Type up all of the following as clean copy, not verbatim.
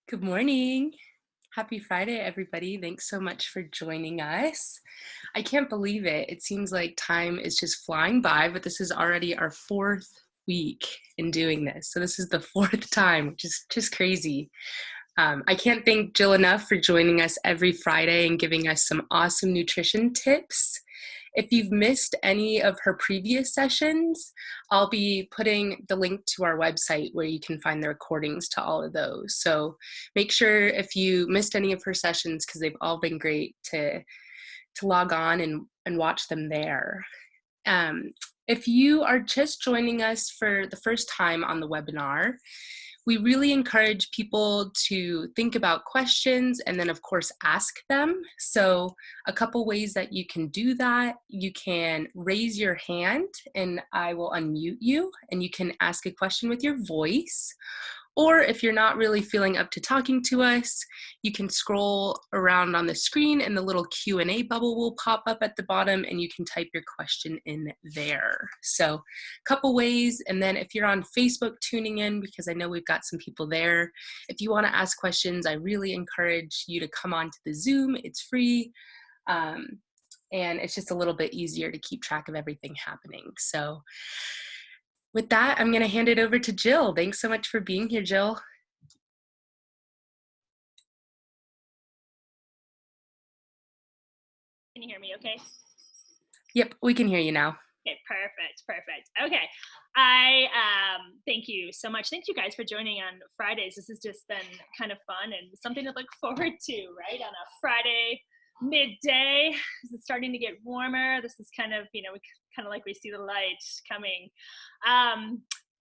Good morning. Happy Friday, everybody. Thanks so much for joining us. I can't believe it. It seems like time is just flying by, but this is already our fourth week in doing this. So this is the fourth time, which is just crazy. I can't thank Jill enough for joining us every Friday and giving us some awesome nutrition tips. If you've missed any of her previous sessions, I'll be putting the link to our website where you can find the recordings to all of those. So make sure if you missed any of her sessions, because they've all been great, to log on and watch them there. If you are just joining us for the first time on the webinar, we really encourage people to think about questions and then of course ask them. So a couple ways that you can do that: you can raise your hand and I will unmute you and you can ask a question with your voice. Or if you're not really feeling up to talking to us, you can scroll around on the screen and the little Q&A bubble will pop up at the bottom and you can type your question in there. So a couple ways. And then if you're on Facebook tuning in, because I know we've got some people there, if you want to ask questions, I really encourage you to come on to the Zoom. It's free. And it's just a little bit easier to keep track of everything happening. So with that, I'm going to hand it over to Jill. Thanks so much for being here, Jill. Can you hear me okay? Yep, we can hear you now. Okay, perfect. Okay, I thank you so much. Thank you guys for joining on Fridays. This has just been kind of fun and something to look forward to, right? On a Friday midday, it's starting to get warmer. This is kind of, kind of like we see the light coming.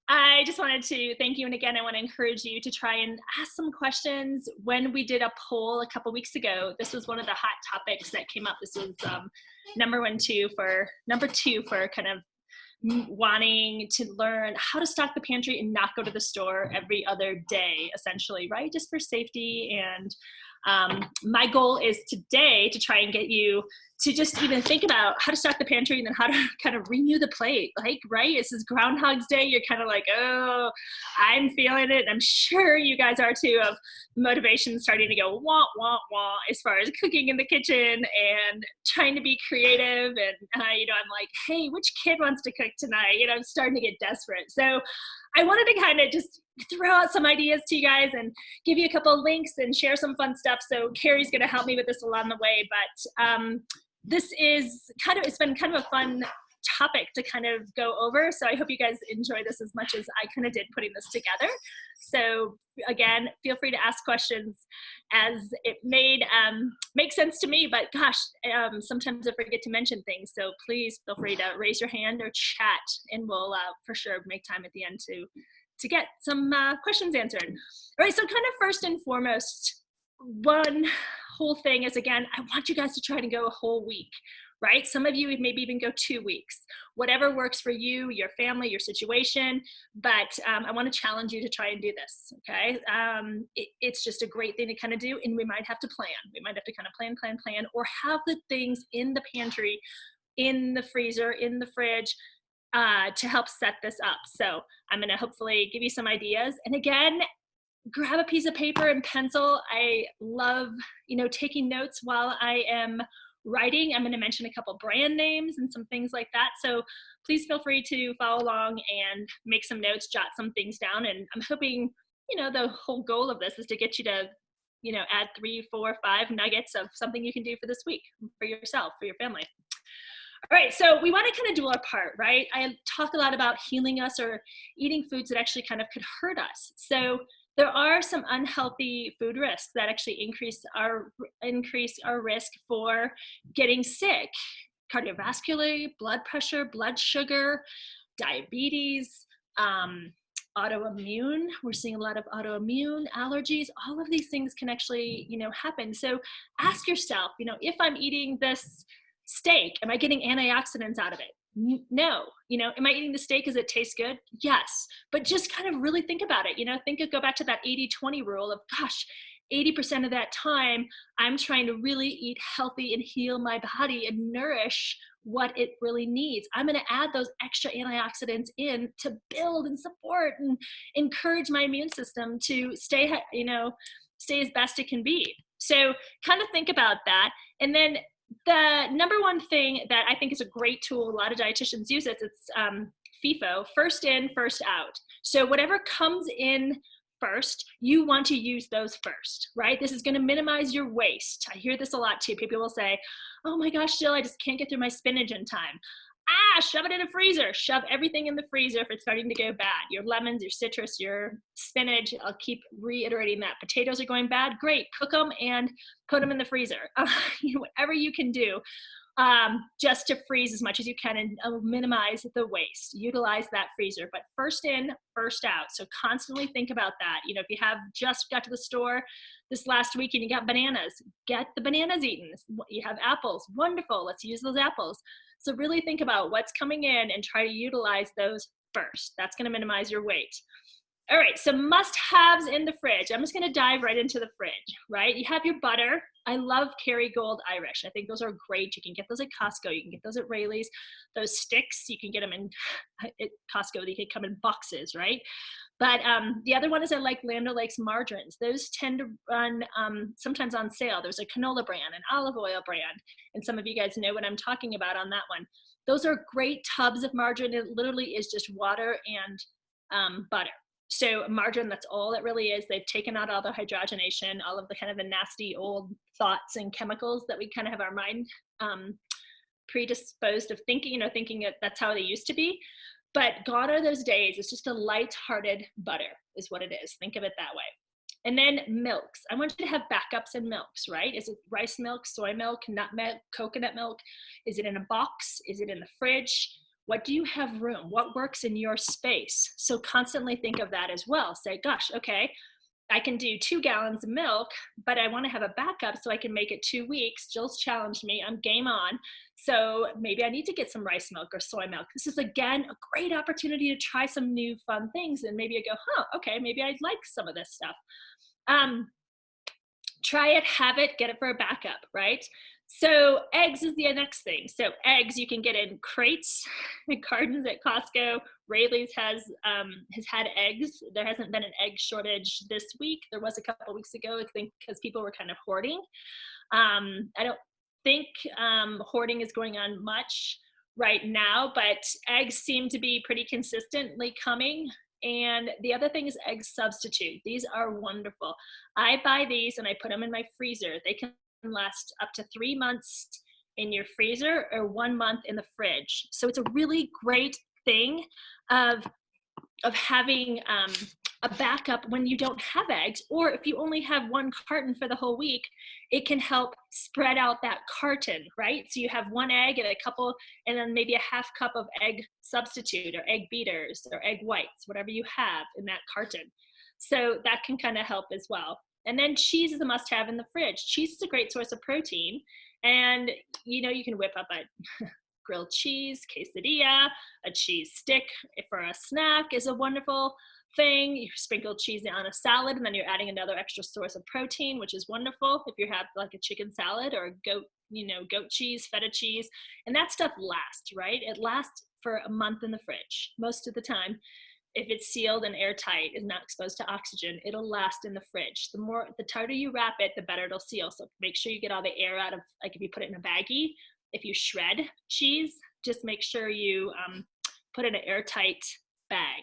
I just wanted to thank you. And again, I want to encourage you to try and ask some questions. When we did a poll a couple weeks ago, this was one of the hot topics that came up. This was number two for kind of wanting to learn how to stock the pantry and not go to the store every other day, essentially, right? Just for safety. And my goal is today to try and get you to just even think about how to stock the pantry and then how to kind of renew the plate. Like, right? This is Groundhog's Day. You're kind of like, oh, I'm feeling it. And I'm sure you guys are too, of motivation starting to go wah, wah, wah, as far as cooking in the kitchen and trying to be creative. And, I'm like, hey, which kid wants to cook tonight? I'm starting to get desperate. So I wanted to kind of just throw out some ideas to you guys and give you a couple of links and share some fun stuff. So Carrie's going to help me with this along the way. But this is it's been kind of a fun topic to kind of go over. So I hope you guys enjoy this as much as I kind of did putting this together. So again, feel free to ask questions as it make sense to me, but gosh, sometimes I forget to mention things. So please feel free to raise your hand or chat and we'll for sure make time at the end to get some questions answered. All right, so kind of first and foremost, one whole thing is, again, I want you guys to try to go a whole week, right? Some of you maybe even go 2 weeks, whatever works for you, your family, your situation. But I want to challenge you to try and do this, okay? It's just a great thing to kind of do, and we might have to plan. We might have to kind of plan, or have the things in the pantry, in the freezer, in the fridge, to help set this up. So I'm going to hopefully give you some ideas. And again, grab a piece of paper and pencil. I love, taking notes while I am writing. I'm going to mention a couple brand names and some things like that. So please feel free to follow along and make some notes, jot some things down. And I'm hoping, the whole goal of this is to get you to, add 3, 4, 5 nuggets of something you can do for this week, for yourself, for your family. All right, so we want to kind of do our part, right? I talk a lot about healing us or eating foods that actually kind of could hurt us. So there are some unhealthy food risks that actually increase our risk for getting sick: cardiovascular, blood pressure, blood sugar, diabetes, autoimmune. We're seeing a lot of autoimmune allergies. All of these things can actually, happen. So ask yourself, if I'm eating this steak, am I getting antioxidants out of it? No. Am I eating the steak because it tastes good? Yes. But just kind of really think about it. Go back to that 80-20 rule of, gosh, 80% of that time, I'm trying to really eat healthy and heal my body and nourish what it really needs. I'm going to add those extra antioxidants in to build and support and encourage my immune system to stay stay as best it can be. So kind of think about that. And then the number one thing that I think is a great tool, a lot of dietitians use it, it's FIFO, first in, first out. So whatever comes in first, you want to use those first, right? This is going to minimize your waste. I hear this a lot too. People will say, oh my gosh, Jill, I just can't get through my spinach in time. Shove it in a freezer. Shove everything in the freezer if it's starting to go bad. Your lemons, your citrus, your spinach. I'll keep reiterating that. Potatoes are going bad. Great. Cook them and put them in the freezer. Whatever you can do just to freeze as much as you can and minimize the waste. Utilize that freezer. But first in, first out. So constantly think about that. If you have just got to the store this last week and you got bananas, get the bananas eaten. You have apples. Wonderful. Let's use those apples. So really think about what's coming in and try to utilize those first. That's going to minimize your weight. All right, so must-haves in the fridge. I'm just going to dive right into the fridge, right? You have your butter. I love Kerrygold Irish. I think those are great. You can get those at Costco. You can get those at Rayleigh's. Those sticks, you can get them in at Costco. They can come in boxes, right? But the other one is I like Land O'Lakes margarines. Those tend to run sometimes on sale. There's a canola brand, an olive oil brand, and some of you guys know what I'm talking about on that one. Those are great tubs of margarine. It literally is just water and butter. So margarine, that's all it really is. They've taken out all the hydrogenation, all of the kind of the nasty old thoughts and chemicals that we kind of have our mind predisposed of thinking, thinking that's how they used to be. But gone are those days. It's just a light-hearted butter is what it is. Think of it that way. And then milks. I want you to have backups in milks, right? Is it rice milk, soy milk, nut milk, coconut milk? Is it in a box? Is it in the fridge? What do you have room? What works in your space? So constantly think of that as well. Say, gosh, okay, I can do 2 gallons of milk, but I want to have a backup so I can make it 2 weeks. Jill's challenged me. I'm game on. So maybe I need to get some rice milk or soy milk. This is, again, a great opportunity to try some new fun things. And maybe I go, okay, maybe I'd like some of this stuff. Try it, have it, get it for a backup, right? So eggs is the next thing. So eggs you can get in crates and cartons at Costco. Rayleigh's has had eggs. There hasn't been an egg shortage this week. There was a couple weeks ago, I think, because people were kind of hoarding. I don't think hoarding is going on much right now, but eggs seem to be pretty consistently coming. And the other thing is egg substitute. These are wonderful. I buy these and I put them in my freezer. They can last up to 3 months in your freezer or 1 month in the fridge. So it's a really great thing of having a backup when you don't have eggs, or if you only have 1 carton for the whole week, it can help spread out that carton, right? So you have 1 egg and a couple, and then maybe a half cup of egg substitute or egg beaters or egg whites, whatever you have in that carton. So that can kind of help as well. And then cheese is a must-have in the fridge. Cheese is a great source of protein, and you can whip up a grilled cheese, quesadilla, a cheese stick for a snack is a wonderful thing. You sprinkle cheese on a salad, and then you're adding another extra source of protein, which is wonderful if you have like a chicken salad or a goat cheese, feta cheese, and that stuff lasts, right? It lasts for a month in the fridge most of the time. If it's sealed and airtight, is not exposed to oxygen, it'll last in the fridge. The tighter you wrap it, the better it'll seal. So make sure you get all the air out of, like if you put it in a baggie, if you shred cheese, just make sure you put it in an airtight bag.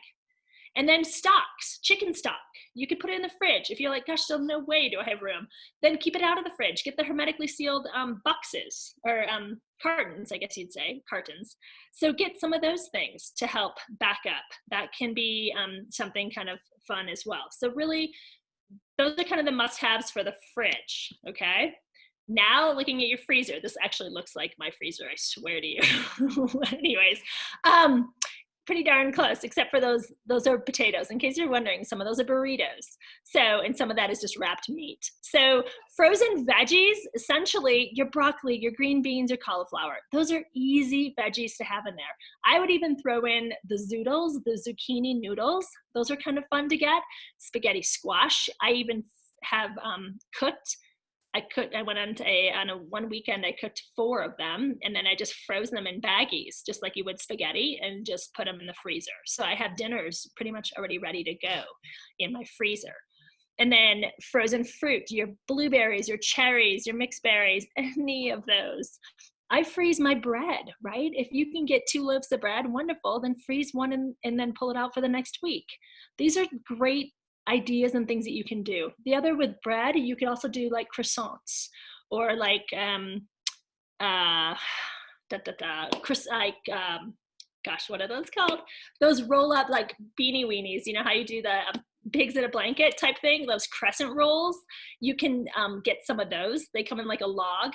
And then stocks, chicken stock. You could put it in the fridge. If you're like, gosh, there's no way do I have room, then keep it out of the fridge. Get the hermetically sealed boxes or cartons, I guess you'd say, cartons. So get some of those things to help back up. That can be something kind of fun as well. So really, those are kind of the must-haves for the fridge, okay? Now looking at your freezer, this actually looks like my freezer, I swear to you. Anyways, pretty darn close, except for those are potatoes. In case you're wondering, some of those are burritos. So, and some of that is just wrapped meat. So frozen veggies, essentially your broccoli, your green beans, your cauliflower, those are easy veggies to have in there. I would even throw in the zoodles, the zucchini noodles. Those are kind of fun to get. Spaghetti squash, I even have cooked. I went on a one weekend, I cooked 4 of them, and then I just froze them in baggies, just like you would spaghetti, and just put them in the freezer. So I have dinners pretty much already ready to go in my freezer. And then frozen fruit, your blueberries, your cherries, your mixed berries, any of those. I freeze my bread, right? If you can get 2 loaves of bread, wonderful, then freeze one and then pull it out for the next week. These are great ideas and things that you can do. The other with bread, you could also do like croissants or like gosh, what are those called? Those roll up like beanie weenies. You know how you do the pigs in a blanket type thing, those crescent rolls. You can get some of those. They come in like a log.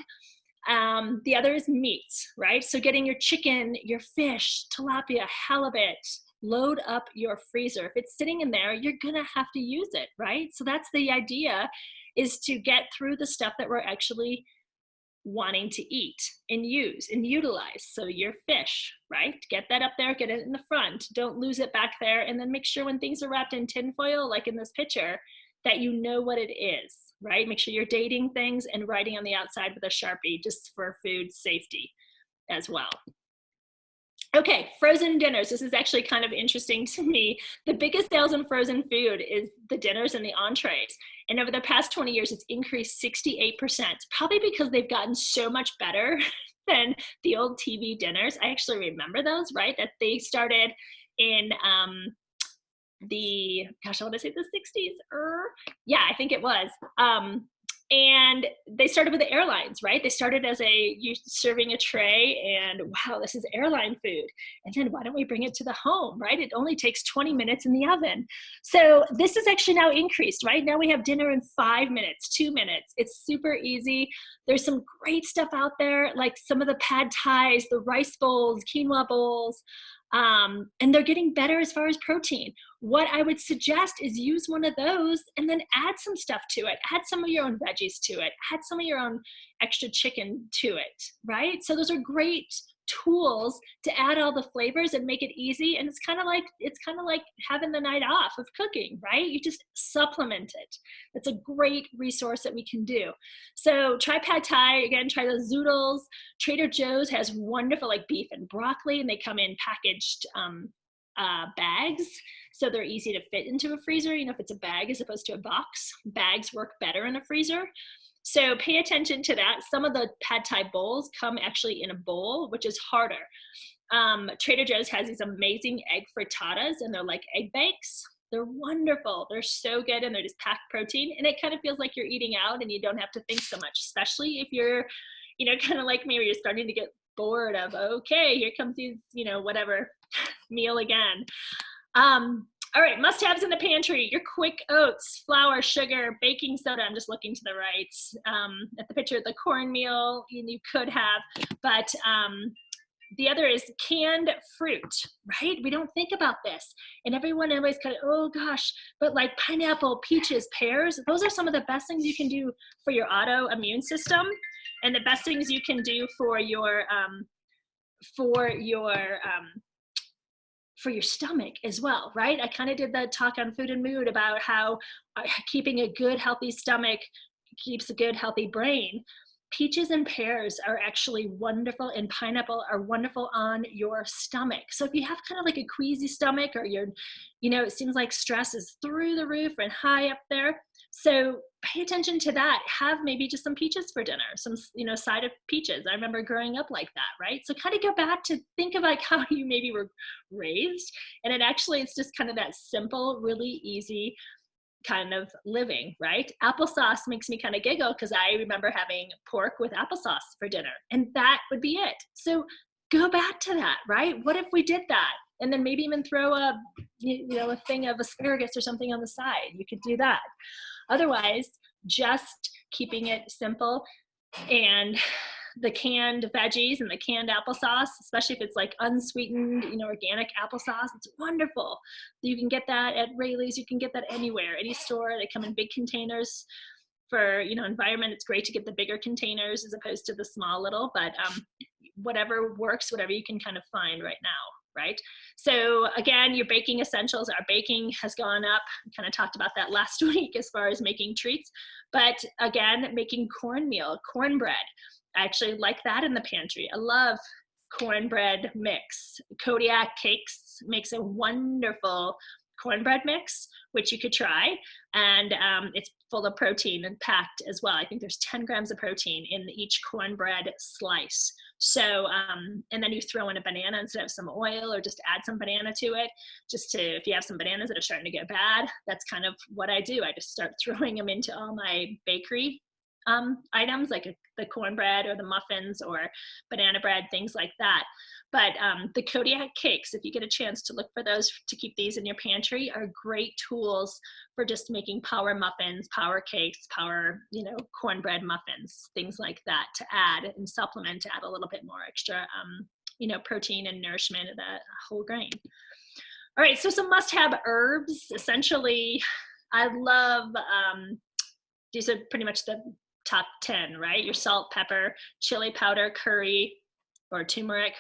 The other is meats, right? So getting your chicken, your fish, tilapia, halibut, load up your freezer. If it's sitting in there, you're gonna have to use it, right? So that's the idea, is to get through the stuff that we're actually wanting to eat and use and utilize. So your fish, right? Get that up there, get it in the front. Don't lose it back there. And then make sure when things are wrapped in tin foil, like in this picture, that you know what it is, right? Make sure you're dating things and writing on the outside with a Sharpie, just for food safety as well. Okay, frozen dinners. This is actually kind of interesting to me. The biggest sales in frozen food is the dinners and the entrees. And over the past 20 years, it's increased 68%, probably because they've gotten so much better than the old TV dinners. I actually remember those, right? That they started in gosh, I want to say the 60s. Yeah, I think it was. And they started with the airlines, right? They started as you serving a tray and wow, this is airline food. And then why don't we bring it to the home, right? It only takes 20 minutes in the oven. So this is actually now increased, right? Now we have dinner in 5 minutes, 2 minutes. It's super easy. There's some great stuff out there, like some of the pad thais, the rice bowls, quinoa bowls. And they're getting better as far as protein. What I would suggest is use one of those and then add some stuff to it. Add some of your own veggies to it. Add some of your own extra chicken to it, right? So those are great tools to add all the flavors and make it easy. And it's kind of like having the night off of cooking, right? You just supplement it. It's a great resource that we can do. So try pad thai, again, try those zoodles. Trader Joe's has wonderful like beef and broccoli, and they come in packaged bags. So they're easy to fit into a freezer. You know, if it's a bag as opposed to a box, bags work better in a freezer. So pay attention to that. Some of the pad thai bowls come actually in a bowl, which is harder. Trader Joe's has these amazing egg frittatas, and they're like egg bakes. They're wonderful. They're so good, and they're just packed protein. And it kind of feels like you're eating out, and you don't have to think so much, especially if you're, you know, kind of like me, where you're starting to get bored of, okay, here comes these, you know, whatever meal again. All right, must-haves in the pantry, your quick oats, flour, sugar, baking soda. I'm just looking to the right at the picture of the cornmeal you could have, but the other is canned fruit, right? We don't think about this. And everyone always kind of, oh gosh, but like pineapple, peaches, pears, those are some of the best things you can do for your autoimmune system, and the best things you can do for your stomach as well, right? I kind of did that talk on Food and Mood about how keeping a good, healthy stomach keeps a good, healthy brain. Peaches and pears are actually wonderful, and pineapple are wonderful on your stomach. So if you have kind of like a queasy stomach, or you're, you know, it seems like stress is through the roof and high up there, so pay attention to that. Have maybe just some peaches for dinner, some, you know, side of peaches. I remember growing up like that, right? So kind of go back to think of like how you maybe were raised, and it's just kind of that simple, really easy kind of living, right? Applesauce makes me kind of giggle because I remember having pork with applesauce for dinner, and that would be it. So go back to that, right? What if we did that? And then maybe even throw a thing of asparagus or something on the side. You could do that. Otherwise, just keeping it simple, and the canned veggies and the canned applesauce, especially if it's like unsweetened, you know, organic applesauce, it's wonderful. You can get that at Rayleigh's. You can get that anywhere, any store. They come in big containers. For, you know, environment, it's great to get the bigger containers as opposed to the small little, but whatever works, whatever you can kind of find right now, right? So again, your baking essentials, our baking has gone up. I kind of talked about that last week as far as making treats, but again, making cornmeal, cornbread. I actually like that in the pantry. I love cornbread mix. Kodiak Cakes makes a wonderful cornbread mix, which you could try. And it's full of protein and packed as well. I think there's 10 grams of protein in each cornbread slice. So, and then you throw in a banana instead of some oil, or just add some banana to it, just to, if you have some bananas that are starting to get bad, that's kind of what I do. I just start throwing them into all my bakery items, like the cornbread or the muffins or banana bread, things like that. But the Kodiak cakes, if you get a chance to look for those to keep these in your pantry, are great tools for just making power muffins, power cakes, power, cornbread muffins, things like that, to add and supplement, to add a little bit more extra, protein and nourishment of that whole grain. All right, so some must-have herbs. Essentially, I love, these are pretty much the top 10, right? Your salt, pepper, chili powder, curry or turmeric,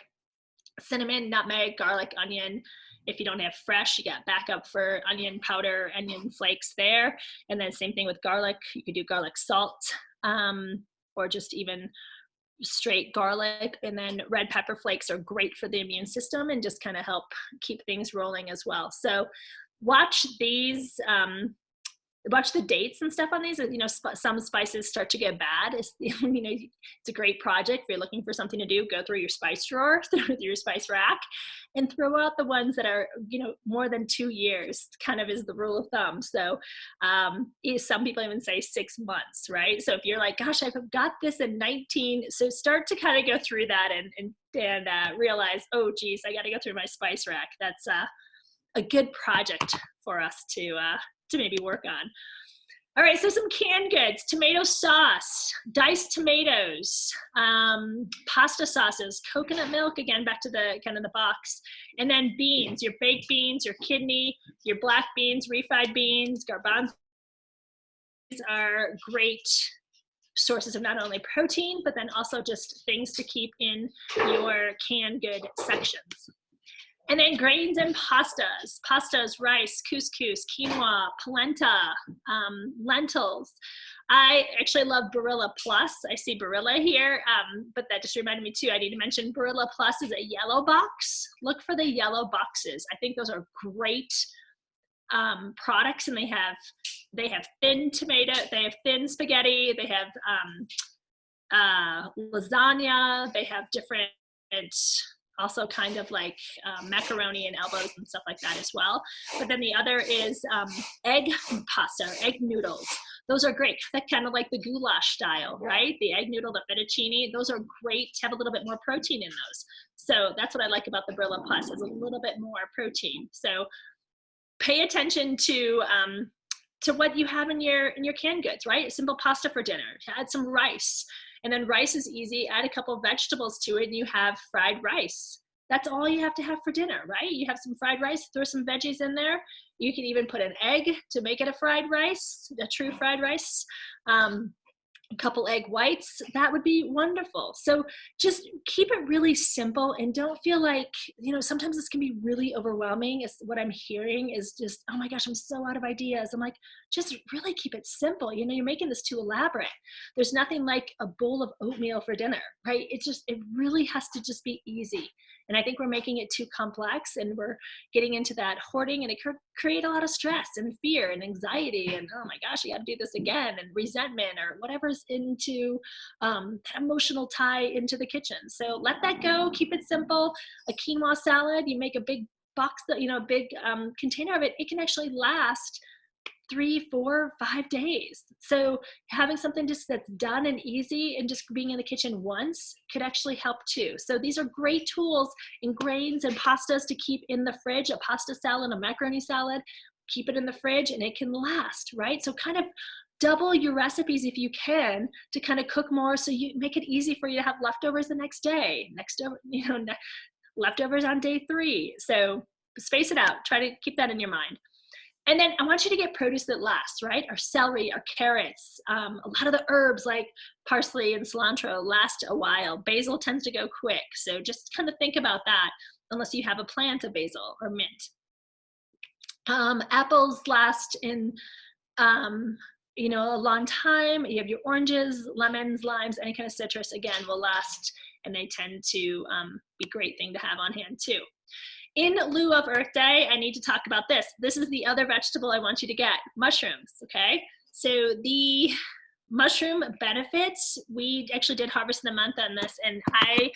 cinnamon, nutmeg, garlic, onion. If you don't have fresh, you got backup for onion powder, onion flakes there. And then same thing with garlic. You could do garlic salt, or just even straight garlic. And then red pepper flakes are great for the immune system and just kind of help keep things rolling as well. So watch these, watch the dates and stuff on these. Some spices start to get bad. It's a great project. If you're looking for something to do, go through your spice drawer, through your spice rack, and throw out the ones that are, more than 2 years, kind of is the rule of thumb. So some people even say 6 months, right? So if you're like, gosh, I've got this in 19, so start to kind of go through that and realize, oh geez, I got to go through my spice rack. That's a good project for us to maybe work on. All right, so some canned goods: tomato sauce, diced tomatoes, pasta sauces, coconut milk, again, back to the kind of the box, and then beans, your baked beans, your kidney, your black beans, refried beans, garbanzos. These are great sources of not only protein, but then also just things to keep in your canned good sections. And then grains and pastas, rice, couscous, quinoa, polenta, lentils. I actually love Barilla Plus. I see Barilla here, but that just reminded me too, I need to mention Barilla Plus is a yellow box. Look for the yellow boxes. I think those are great products, and they have thin tomato, they have thin spaghetti, they have lasagna, they have different, also kind of like macaroni and elbows and stuff like that as well. But then the other is egg pasta, egg noodles. Those are great. That kind of like the goulash style, right? The egg noodle, the fettuccine, those are great to have a little bit more protein in those. So that's what I like about the Barilla Plus, is a little bit more protein. So pay attention to what you have in your canned goods, right? Simple pasta for dinner. Add some rice. And then rice is easy. Add a couple of vegetables to it and you have fried rice. That's all you have to have for dinner, right? You have some fried rice, throw some veggies in there. You can even put an egg to make it a fried rice, a true fried rice. A couple egg whites, that would be wonderful. So just keep it really simple, and don't feel like, sometimes this can be really overwhelming. It's what I'm hearing is just, oh my gosh, I'm so out of ideas. I'm like, just really keep it simple. You're making this too elaborate. There's nothing like a bowl of oatmeal for dinner, right? It really has to just be easy. And I think we're making it too complex, and we're getting into that hoarding, and it could create a lot of stress and fear and anxiety and, oh my gosh, I got to do this again, and resentment or whatever's into that emotional tie into the kitchen. So let that go. Keep it simple. A quinoa salad, you make a big box, a big container of it. It can actually last 3, 4, 5 days. So having something just that's done and easy and just being in the kitchen once could actually help too. So these are great tools in grains and pastas to keep in the fridge. A pasta salad, a macaroni salad, keep it in the fridge and it can last, right? So kind of double your recipes if you can, to kind of cook more, so you make it easy for you to have leftovers the next day, leftovers on day 3. So space it out. Try to keep that in your mind. And then I want you to get produce that lasts, right? Our celery, our carrots, a lot of the herbs like parsley and cilantro last a while. Basil tends to go quick. So just kind of think about that, unless you have a plant of basil or mint. Apples last in, a long time. You have your oranges, lemons, limes, any kind of citrus, again, will last, and they tend to be a great thing to have on hand too. in lieu of Earth Day, I need to talk about this. This is the other vegetable I want you to get, mushrooms, okay? So the mushroom benefits, we actually did Harvest of the Month on this, and I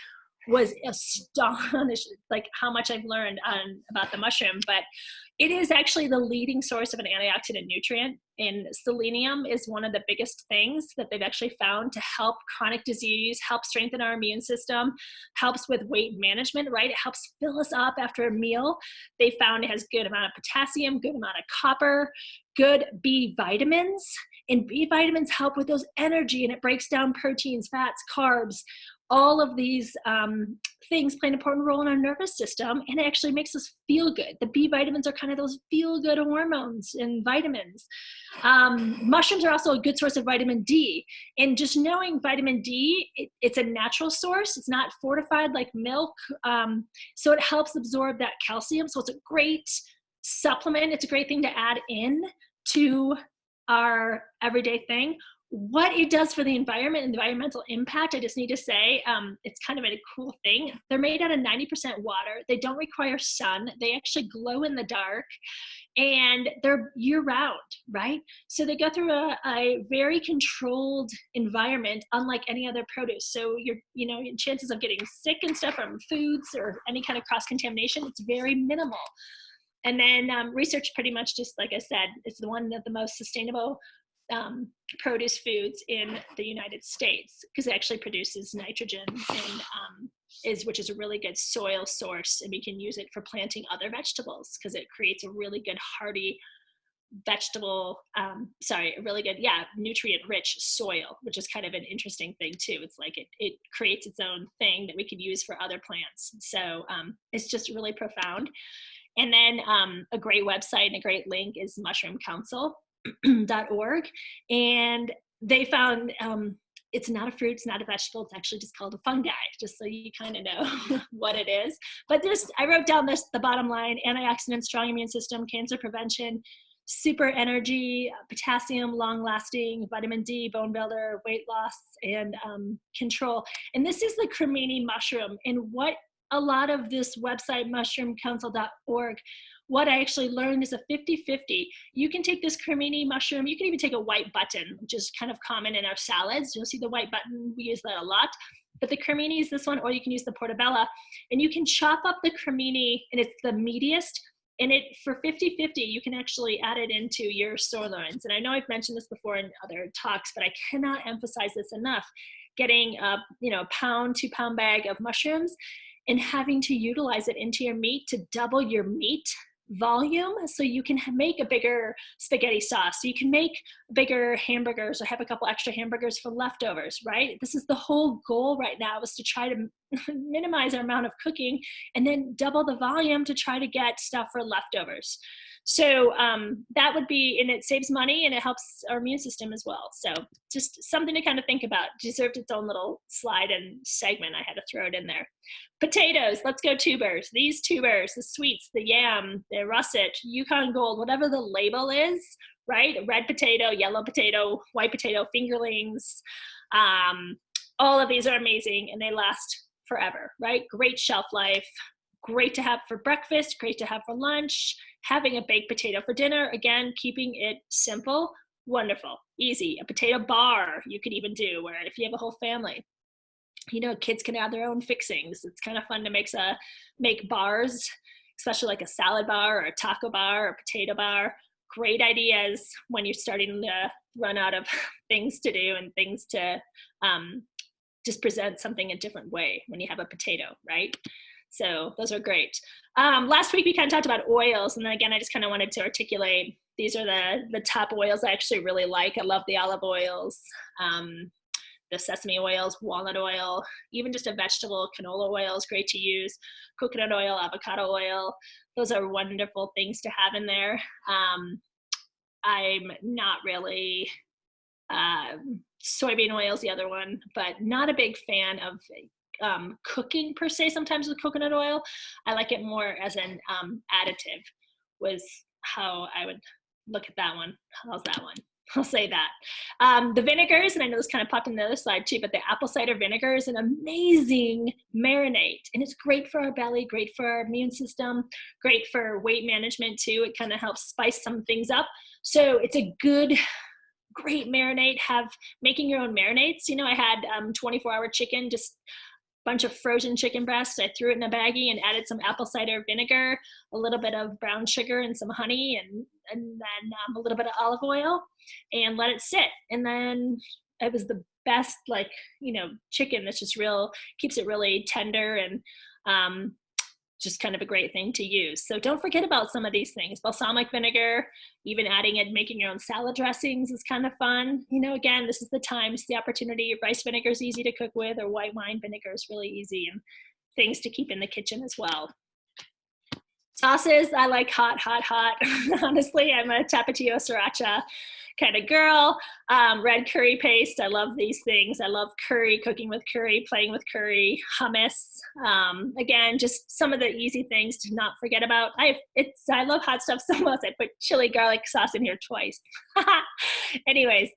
was astonished like how much I've learned about the mushroom. But it is actually the leading source of an antioxidant nutrient, and selenium is one of the biggest things that they've actually found to help chronic disease, help strengthen our immune system, helps with weight management, right? It helps fill us up after a meal. They found it has good amount of potassium, good amount of copper, good B vitamins, and B vitamins help with those energy, and it breaks down proteins, fats, carbs, all of these things play an important role in our nervous system, and it actually makes us feel good. The B vitamins are kind of those feel good hormones and vitamins. Mushrooms are also a good source of vitamin D, and just knowing vitamin D, it's a natural source. It's not fortified like milk, so it helps absorb that calcium. So it's a great supplement. It's a great thing to add in to our everyday thing. What it does for the environment and environmental impact, I just need to say, it's kind of a cool thing. They're made out of 90% water. They don't require sun. They actually glow in the dark, and they're year round, right? So they go through a very controlled environment, unlike any other produce. So your chances of getting sick and stuff from foods or any kind of cross-contamination, it's very minimal. And then research pretty much, just like I said, it's the one of the most sustainable produce foods in the United States, because it actually produces nitrogen and which is a really good soil source, and we can use it for planting other vegetables because it creates a really good hardy vegetable, a really good, nutrient rich soil, which is kind of an interesting thing too. It's like it creates its own thing that we could use for other plants. So it's just really profound. And then a great website and a great link is mushroomcouncil.org, and they found it's not a fruit, it's not a vegetable, it's actually just called a fungi, just so you kind of know what it is. But I wrote down the bottom line: antioxidant, strong immune system, cancer prevention, super energy, potassium, long lasting, vitamin D, bone builder, weight loss, and control. And this is the cremini mushroom. And what a lot of this website, mushroomcouncil.org, what I actually learned is a 50-50. You can take this cremini mushroom, you can even take a white button, which is kind of common in our salads. You'll see the white button, we use that a lot. But the cremini is this one, or you can use the portobello. And you can chop up the cremini, and it's the meatiest. And for 50-50, you can actually add it into your sirloins. And I know I've mentioned this before in other talks, but I cannot emphasize this enough. Getting a pound, 2 pound bag of mushrooms and having to utilize it into your meat to double your meat volume, so you can make a bigger spaghetti sauce, so you can make bigger hamburgers or have a couple extra hamburgers for leftovers, right? This is the whole goal right now, is to try to minimize our amount of cooking and then double the volume to try to get stuff for leftovers. So that would be, and it saves money and it helps our immune system as well. So just something to kind of think about. Deserved its own little slide and segment. I had to throw it in there. Potatoes, let's go tubers. These tubers, the sweets, the yam, the russet, Yukon Gold, whatever the label is, right? Red potato, yellow potato, white potato, fingerlings. All of these are amazing and they last forever, right? Great shelf life, great to have for breakfast, great to have for lunch. Having a baked potato for dinner, again, keeping it simple, wonderful, easy. A potato bar you could even do, where if you have a whole family, kids can add their own fixings. It's kind of fun to make bars, especially like a salad bar or a taco bar or a potato bar. Great ideas when you're starting to run out of things to do and things to just present something a different way when you have a potato, right? So those are great. Last week we kind of talked about oils, and then again I just kind of wanted to articulate, these are the top oils I actually really like. I love the olive oils, the sesame oils, walnut oil, even just a vegetable canola oil is great to use. Coconut oil, avocado oil, those are wonderful things to have in there. I'm not really, soybean oil is the other one, but not a big fan of cooking per se sometimes with coconut oil. I like it more as an additive, was how I would look at that one. How's that one? I'll say that. The vinegars, and I know this kind of popped in the other slide too, but the apple cider vinegar is an amazing marinade. And it's great for our belly, great for our immune system, great for weight management too. It kind of helps spice some things up. So it's a great marinade. Making your own marinades. You know, I had 24-hour chicken, just bunch of frozen chicken breasts. I threw it in a baggie and added some apple cider vinegar, a little bit of brown sugar and some honey, and then a little bit of olive oil, and let it sit. And then it was the best, like, you know, chicken that's just keeps it really tender, and just kind of a great thing to use. So don't forget about some of these things. Balsamic vinegar, even adding it, making your own salad dressings is kind of fun. You know, again, this is the time, it's the opportunity. Rice vinegar is easy to cook with, or white wine vinegar is really easy, and things to keep in the kitchen as well. Sauces, I like hot. Honestly, I'm a tapatio sriracha kind of girl. Red curry paste, I love these things. I love curry, cooking with curry, playing with curry, hummus. Again, just some of the easy things to not forget about. I love hot stuff so much. I put chili garlic sauce in here twice. Anyways,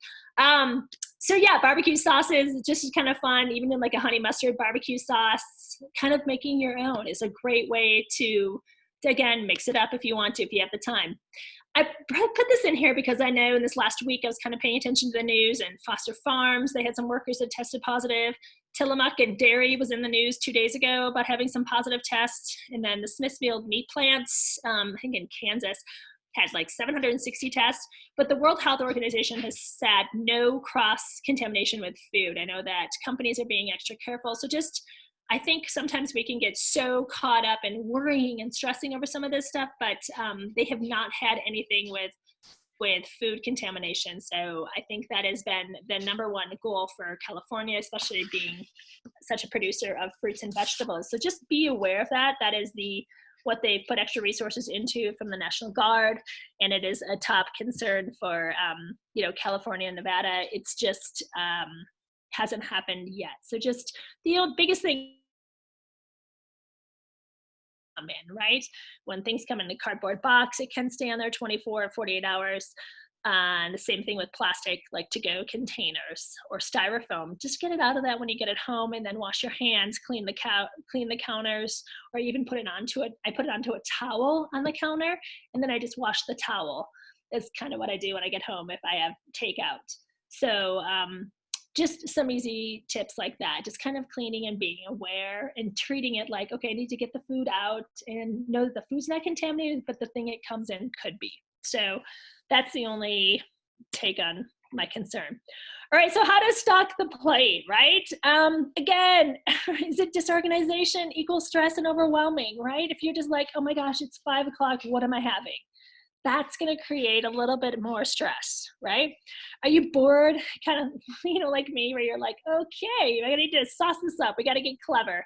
so yeah, barbecue sauces, just kind of fun, even in like a honey mustard barbecue sauce. Kind of making your own is a great way to again, mix it up if you want to, if you have the time. I put this in here because I know in this last week I was kind of paying attention to the news, and Foster Farms, they had some workers that tested positive. Tillamook and Dairy was in the news 2 days ago about having some positive tests. And then the Smithfield meat plants, I think in Kansas, had like 760 tests. But the World Health Organization has said no cross-contamination with food. I know that companies are being extra careful. So just, I think sometimes we can get so caught up in worrying and stressing over some of this stuff, but they have not had anything with food contamination. So I think that has been the number one goal for California, especially being such a producer of fruits and vegetables. So just be aware of that. That is what they've put extra resources into from the National Guard, and it is a top concern for California and Nevada. It's just hasn't happened yet. So just the biggest thing in, right? When things come in a cardboard box, it can stay on there 24 or 48 hours. And the same thing with plastic, like to-go containers or styrofoam. Just get it out of that when you get it home, and then wash your hands, clean the counters, or even put it onto it. I put it onto a towel on the counter, and then I just wash the towel. That's kind of what I do when I get home if I have takeout. So just some easy tips like that, just kind of cleaning and being aware and treating it like, okay, I need to get the food out and know that the food's not contaminated, but the thing it comes in could be. So that's the only take on my concern. All right, so how to stock the plate, right? Again, is it disorganization equals stress and overwhelming, right? If you're just like, oh my gosh, it's 5 o'clock, what am I having? That's going to create a little bit more stress, right? Are you bored? Kind of, like me, where you're like, okay, I need to sauce this up. We got to get clever.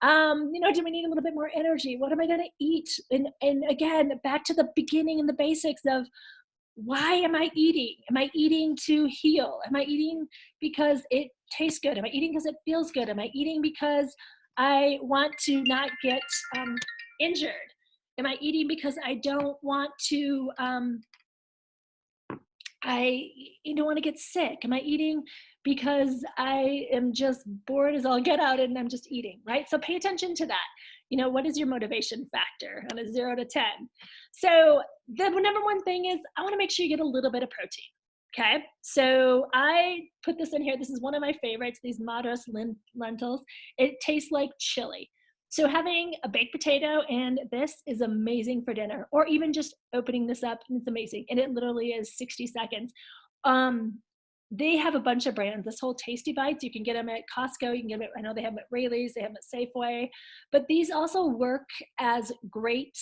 Do we need a little bit more energy? What am I going to eat? And again, back to the beginning and the basics of why am I eating? Am I eating to heal? Am I eating because it tastes good? Am I eating because it feels good? Am I eating because I want to not get injured? Am I eating because I don't want to, I don't want to get sick? Am I eating because I am just bored as all get out and I'm just eating, right? So pay attention to that. What is your motivation factor on a 0 to 10? So the number one thing is I want to make sure you get a little bit of protein. Okay, so I put this in here. This is one of my favorites, these Madras lentils. It tastes like chili. So having a baked potato and this is amazing for dinner, or even just opening this up, and it's amazing. And it literally is 60 seconds. They have a bunch of brands. This whole Tasty Bites, you can get them at Costco. You can get them I know they have them at Rayleigh's, they have them at Safeway. But these also work as great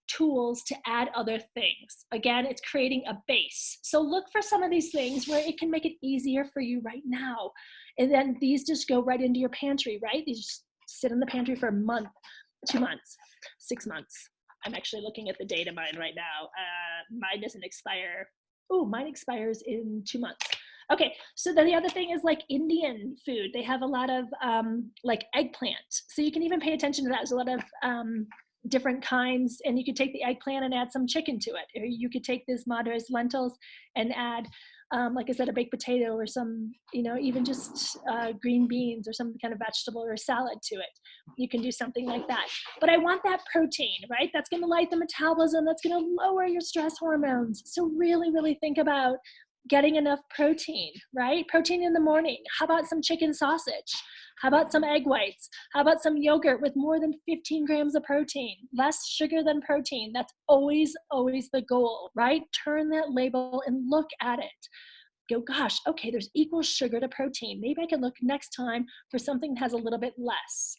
tools to add other things. Again, it's creating a base. So look for some of these things where it can make it easier for you right now. And then these just go right into your pantry, right? These just sit in the pantry for a month, 2 months, 6 months. I'm actually looking at the date of mine right now. Mine doesn't expire. Oh, mine expires in 2 months. Okay, so then the other thing is like Indian food. They have a lot of like eggplant. So you can even pay attention to that. There's a lot of different kinds, and you could take the eggplant and add some chicken to it, or you could take this madres lentils and add, like I said, a baked potato or some, even just green beans or some kind of vegetable or salad to it. You can do something like that. But I want that protein, right? That's going to light the metabolism. That's going to lower your stress hormones. So really, really think about getting enough protein, right? Protein in the morning. How about some chicken sausage? How about some egg whites? How about some yogurt with more than 15 grams of protein? Less sugar than protein. That's always, always the goal, right? Turn that label and look at it. Go, gosh, okay, there's equal sugar to protein. Maybe I can look next time for something that has a little bit less,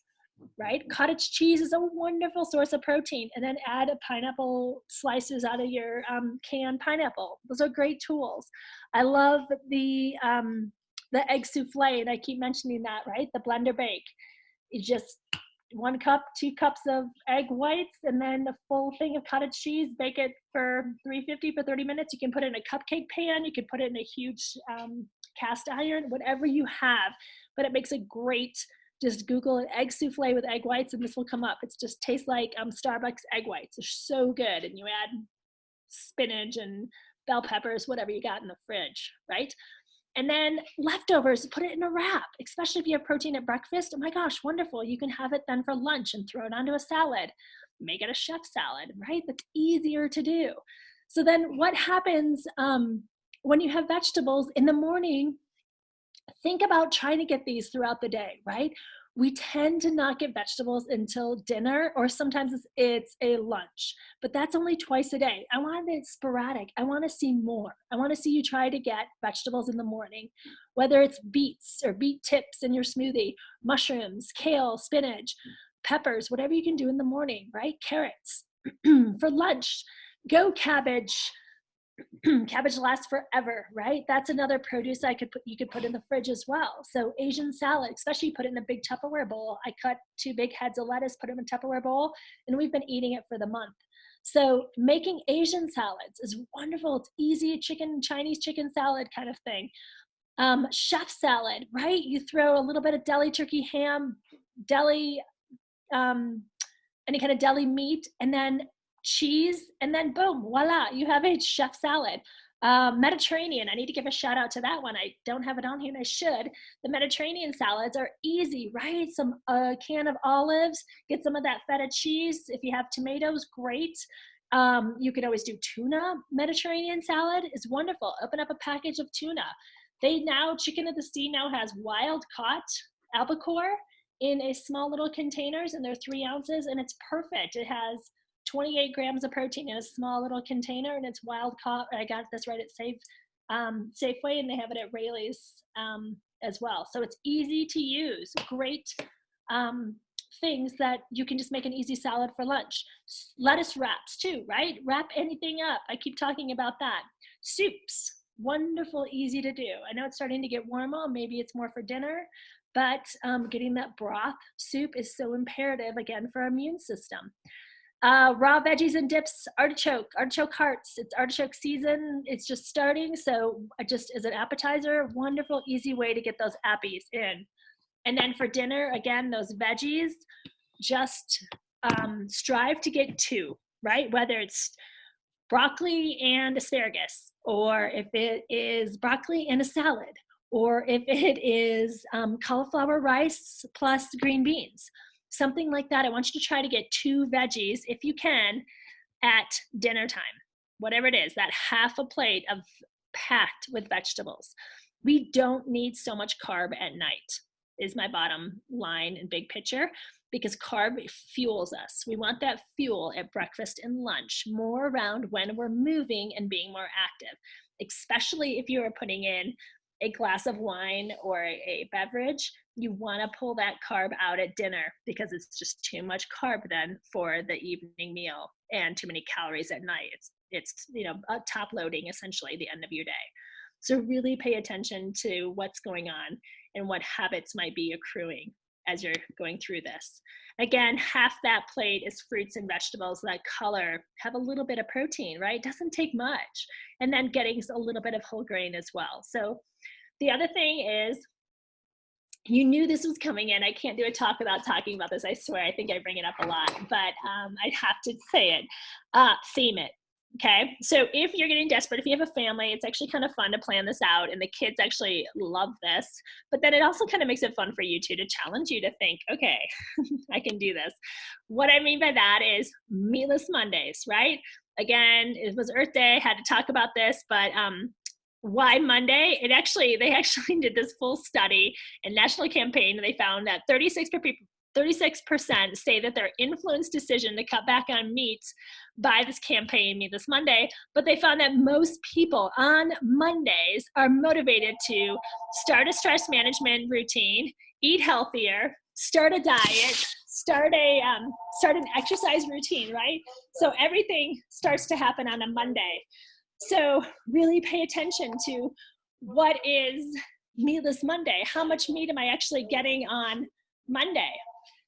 right? Cottage cheese is a wonderful source of protein. And then add a pineapple slices out of your canned pineapple. Those are great tools. I love the egg souffle, and I keep mentioning that, right? The blender bake. You just 1 cup, 2 cups of egg whites, and then a full thing of cottage cheese. Bake it for 350 for 30 minutes. You can put it in a cupcake pan. You can put it in a huge cast iron, whatever you have. But it makes a great, just Google it, egg souffle with egg whites, and this will come up. It just tastes like Starbucks egg whites. They're so good. And you add spinach and bell peppers, whatever you got in the fridge, right? And then leftovers, put it in a wrap, especially if you have protein at breakfast. Oh my gosh, wonderful. You can have it then for lunch and throw it onto a salad. Make it a chef salad, right? That's easier to do. So then what happens when you have vegetables in the morning? Think about trying to get these throughout the day, right? We tend to not get vegetables until dinner, or sometimes it's a lunch, but that's only twice a day. I want it sporadic. I want to see more. I want to see you try to get vegetables in the morning, whether it's beets or beet tips in your smoothie, mushrooms, kale, spinach, peppers, whatever you can do in the morning, right? Carrots. For lunch, go cabbage. Cabbage lasts forever, right? That's another produce you could put in the fridge as well. So Asian salad, especially put it in a big Tupperware bowl. I cut 2 big heads of lettuce, put them in a Tupperware bowl, and we've been eating it for the month. So making Asian salads is wonderful. It's easy, Chinese chicken salad kind of thing. Chef salad, right? You throw a little bit of deli turkey ham, deli, any kind of deli meat, and then cheese, and then boom, voila, you have a chef salad. Mediterranean, I need to give a shout out to that one. I don't have it on here and I should. The Mediterranean salads are easy, right? Some can of olives, get some of that feta cheese. If you have tomatoes, great. You could always do tuna. Mediterranean salad is wonderful. Open up a package of tuna. Chicken of the Sea now has wild caught albacore in a small little containers, and they're 3 ounces, and it's perfect. It has 28 grams of protein in a small little container, and it's wild caught. I got this right at Safeway, and they have it at Rayleigh's as well. So it's easy to use. Great things that you can just make an easy salad for lunch. Lettuce wraps too, right? Wrap anything up. I keep talking about that. Soups, wonderful, easy to do. I know it's starting to get warmer. Maybe it's more for dinner. But getting that broth soup is so imperative, again, for our immune system. Raw veggies and dips, artichoke hearts. It's artichoke season. It's just starting. So just as an appetizer, wonderful, easy way to get those appies in. And then for dinner, again, those veggies, just strive to get 2, right? Whether it's broccoli and asparagus, or if it is broccoli and a salad, or if it is cauliflower rice plus green beans, something like that. I want you to try to get 2 veggies, if you can, at dinner time, whatever it is, that half a plate of packed with vegetables. We don't need so much carb at night, is my bottom line and big picture, because carb fuels us. We want that fuel at breakfast and lunch, more around when we're moving and being more active, especially if you are putting in a glass of wine or a beverage. You want to pull that carb out at dinner, because it's just too much carb then for the evening meal, and too many calories at night. It's top loading essentially the end of your day. So really pay attention to what's going on and what habits might be accruing as you're going through this. Again, half that plate is fruits and vegetables that color, have a little bit of protein, right? Doesn't take much. And then getting a little bit of whole grain as well. So the other thing is, You knew this was coming in. I can't do a talk without talking about this. I swear. I think I bring it up a lot, but I have to say it. Theme it. Okay. So if you're getting desperate, if you have a family, it's actually kind of fun to plan this out, and the kids actually love this. But then it also kind of makes it fun for you too, to challenge you to think, okay, I can do this. What I mean by that is meatless Mondays, right? Again, it was Earth Day. Had to talk about this, but why Monday? They actually did this full study and national campaign, and they found that 36% say that their influenced decision to cut back on meat by this campaign, Meatless Monday, but they found that most people on Mondays are motivated to start a stress management routine, eat healthier, start a diet, start an exercise routine, right? So everything starts to happen on a Monday. So really pay attention to what is Meatless Monday. How much meat am I actually getting on Monday?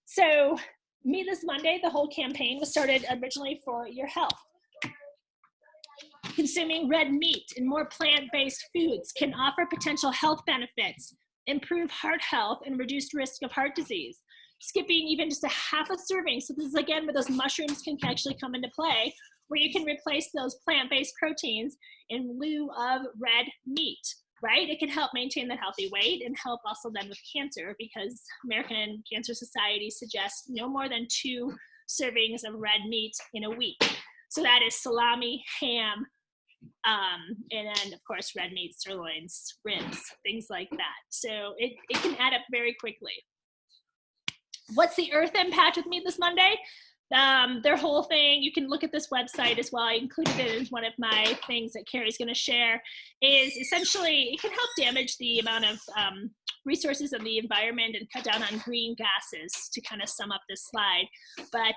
So Meatless Monday, the whole campaign was started originally for your health. Consuming red meat and more plant-based foods can offer potential health benefits, improve heart health, and reduce risk of heart disease. Skipping even just a half a serving. So this is again where those mushrooms can actually come into play, where you can replace those plant-based proteins in lieu of red meat, right? It can help maintain that healthy weight and help also then with cancer, because American Cancer Society suggests no more than 2 servings of red meat in a week. So that is salami, ham, and then of course red meat, sirloins, ribs, things like that. So it can add up very quickly. What's the earth impact with Meatless Monday? Their whole thing, you can look at this website as well. I included it as one of my things that Carrie's going to share, is essentially it can help damage the amount of resources of the environment and cut down on green gases, to kind of sum up this slide. But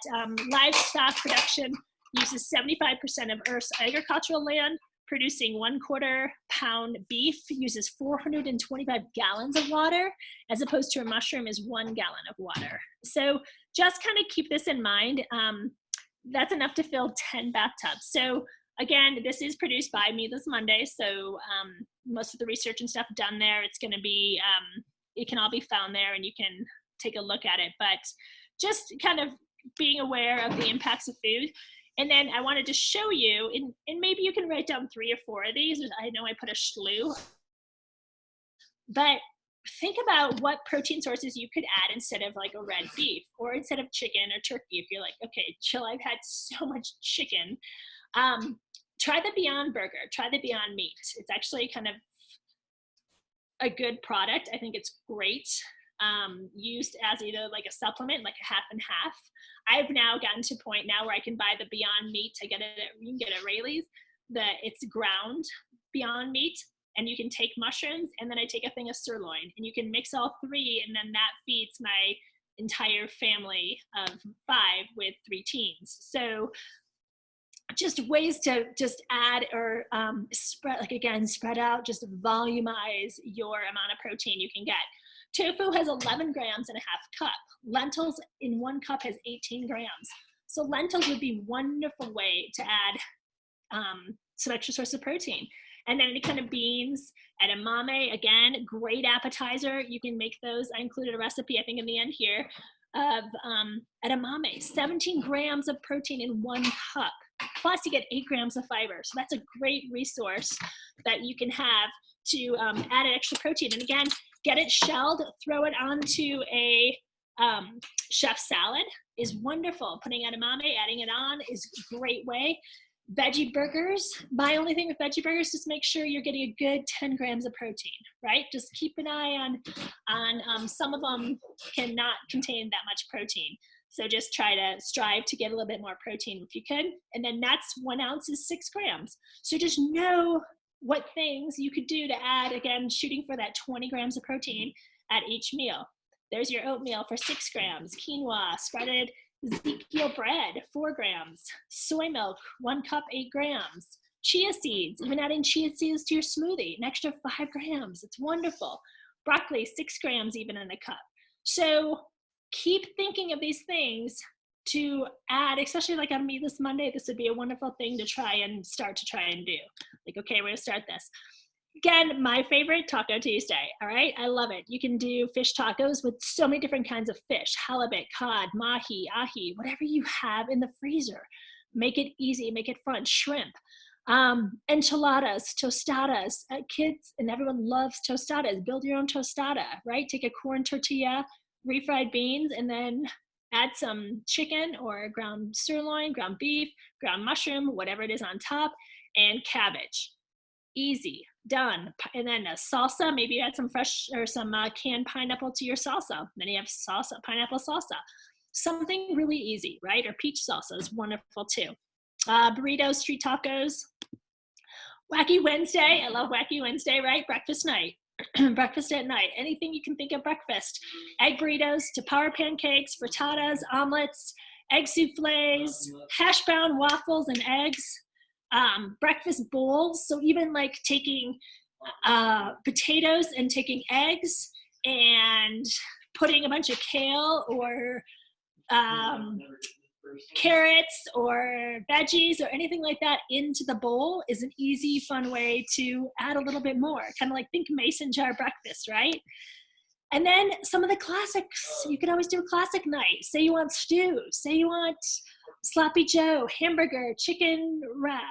livestock production uses 75% of Earth's agricultural land. Producing 1/4 pound beef uses 425 gallons of water, as opposed to a mushroom is 1 gallon of water. So just kind of keep this in mind. That's enough to fill 10 bathtubs. So again, this is produced by Meatless Monday. So most of the research and stuff done there, it's going to be, it can all be found there and you can take a look at it. But just kind of being aware of the impacts of food. And then I wanted to show you, and maybe you can write down 3 or 4 of these. I know I put a slew, but think about what protein sources you could add instead of like a red beef, or instead of chicken or turkey. If you're like, okay, Jill, I've had so much chicken. Try the Beyond Burger, try the Beyond Meat. It's actually kind of a good product. I think it's great. Used as either like a supplement, like a half and half. I've now gotten to a point now where I can buy the Beyond Meat. You can get it at Rayleigh's. It's ground Beyond Meat, and you can take mushrooms, and then I take a thing of sirloin, and you can mix all 3, and then that feeds my entire family of 5 with 3 teens. So just ways to just add or spread out, just volumize your amount of protein you can get. Tofu has 11 grams in a half cup. Lentils in 1 cup has 18 grams. So lentils would be a wonderful way to add some extra source of protein. And then any kind of beans, edamame, again, great appetizer. You can make those. I included a recipe, I think, in the end here, of edamame. 17 grams of protein in 1 cup. Plus you get 8 grams of fiber. So that's a great resource that you can have to add an extra protein. And again, get it shelled, throw it onto a chef salad is wonderful. Putting edamame, adding it on is a great way. Veggie burgers, my only thing with veggie burgers is make sure you're getting a good 10 grams of protein, right? Just keep an eye on some of them cannot contain that much protein. So just strive to get a little bit more protein if you could. And then that's 1 ounce is 6 grams. So just know what things you could do to add, again, shooting for that 20 grams of protein at each meal. There's your oatmeal for 6 grams, quinoa, sprouted Ezekiel bread, 4 grams, soy milk, 1 cup, 8 grams, chia seeds, even adding chia seeds to your smoothie, an extra 5 grams. It's wonderful. Broccoli, 6 grams even in a cup. So keep thinking of these things to add, especially like on Meatless Monday. This would be a wonderful thing to try and do. Like, okay, we're gonna start this. Again, my favorite, Taco Tuesday. All right, I love it. You can do fish tacos with so many different kinds of fish: halibut, cod, mahi, ahi, whatever you have in the freezer. Make it easy, make it fun. Shrimp, enchiladas, tostadas. Kids and everyone loves tostadas. Build your own tostada, right? Take a corn tortilla, refried beans, and then add some chicken or ground sirloin, ground beef, ground mushroom, whatever it is on top, and cabbage. Easy, done. And then a salsa, maybe add some fresh or some canned pineapple to your salsa. Then you have salsa, pineapple salsa. Something really easy, right? Or peach salsa is wonderful too. Burritos, street tacos. Wacky Wednesday, I love Wacky Wednesday, right? Breakfast night. Breakfast at night. Anything you can think of breakfast. Egg burritos to power pancakes, frittatas, omelets, egg souffles, hash brown waffles and eggs. Breakfast bowls. So even like taking potatoes and taking eggs and putting a bunch of kale or carrots or veggies or anything like that into the bowl is an easy, fun way to add a little bit more. Kind of like think mason jar breakfast, right? And then some of the classics. You can always do a classic night. Say you want stew. Say you want sloppy joe, hamburger, chicken wrap,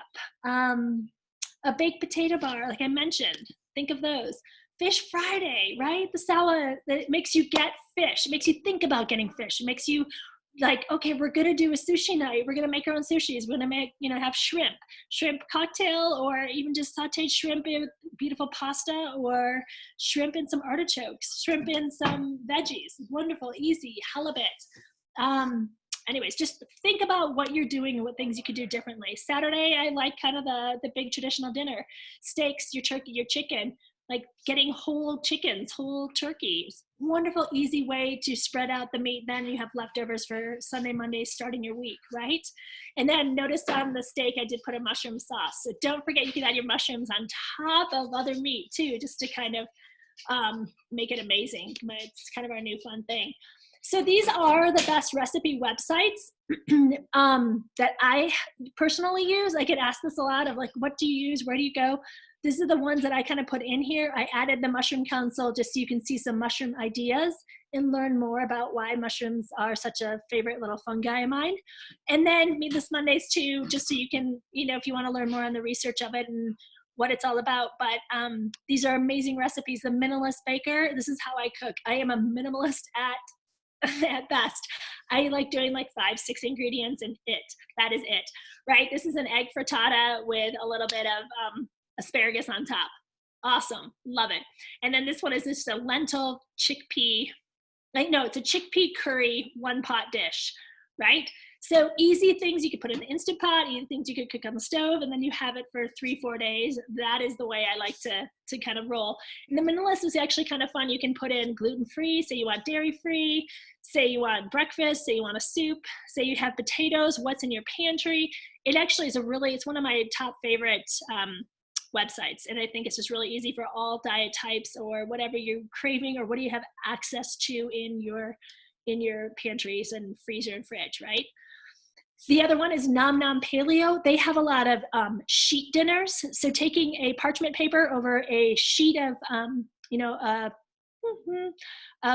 a baked potato bar, like I mentioned. Think of those. Fish Friday, right? The salad that makes you get fish. It makes you think about getting fish. It makes you like, okay, we're gonna do a sushi night. We're gonna make our own sushis. We're gonna make, have shrimp cocktail, or even just sauteed shrimp with beautiful pasta, or shrimp and some artichokes, shrimp and some veggies. Wonderful, easy, halibut. Anyways, just think about what you're doing and what things you could do differently. Saturday, I like kind of the big traditional dinner: steaks, your turkey, your chicken. Like getting whole chickens, whole turkeys. Wonderful, easy way to spread out the meat. Then you have leftovers for Sunday, Monday, starting your week, right? And then notice on the steak, I did put a mushroom sauce. So don't forget, you can add your mushrooms on top of other meat too, just to kind of make it amazing. It's kind of our new fun thing. So these are the best recipe websites that I personally use. I get asked this a lot of like, what do you use? Where do you go? These are the ones that I kind of put in here. I added the Mushroom Council just so you can see some mushroom ideas and learn more about why mushrooms are such a favorite little fungi of mine. And then Meatless Mondays too, just so you can, if you want to learn more on the research of it and what it's all about. But these are amazing recipes. The Minimalist Baker, this is how I cook. I am a minimalist at best. I like doing like 5-6 ingredients and that is it, right? This is an egg frittata with a little bit of asparagus on top. Awesome, love it. And then this one is just a lentil chickpea, it's a chickpea curry one pot dish, right? So easy things you could put in the Instant Pot, easy things you could cook on the stove, and then you have it for 3-4 days. That is the way I like to kind of roll. And the minimalist is actually kind of fun. You can put in gluten-free, say you want dairy-free, say you want breakfast, say you want a soup, say you have potatoes, what's in your pantry. It actually is it's one of my top favorite websites. And I think it's just really easy for all diet types or whatever you're craving or what do you have access to in your pantries and freezer and fridge, right? The other one is Nom Nom Paleo. They have a lot of sheet dinners. So taking a parchment paper over a sheet of, a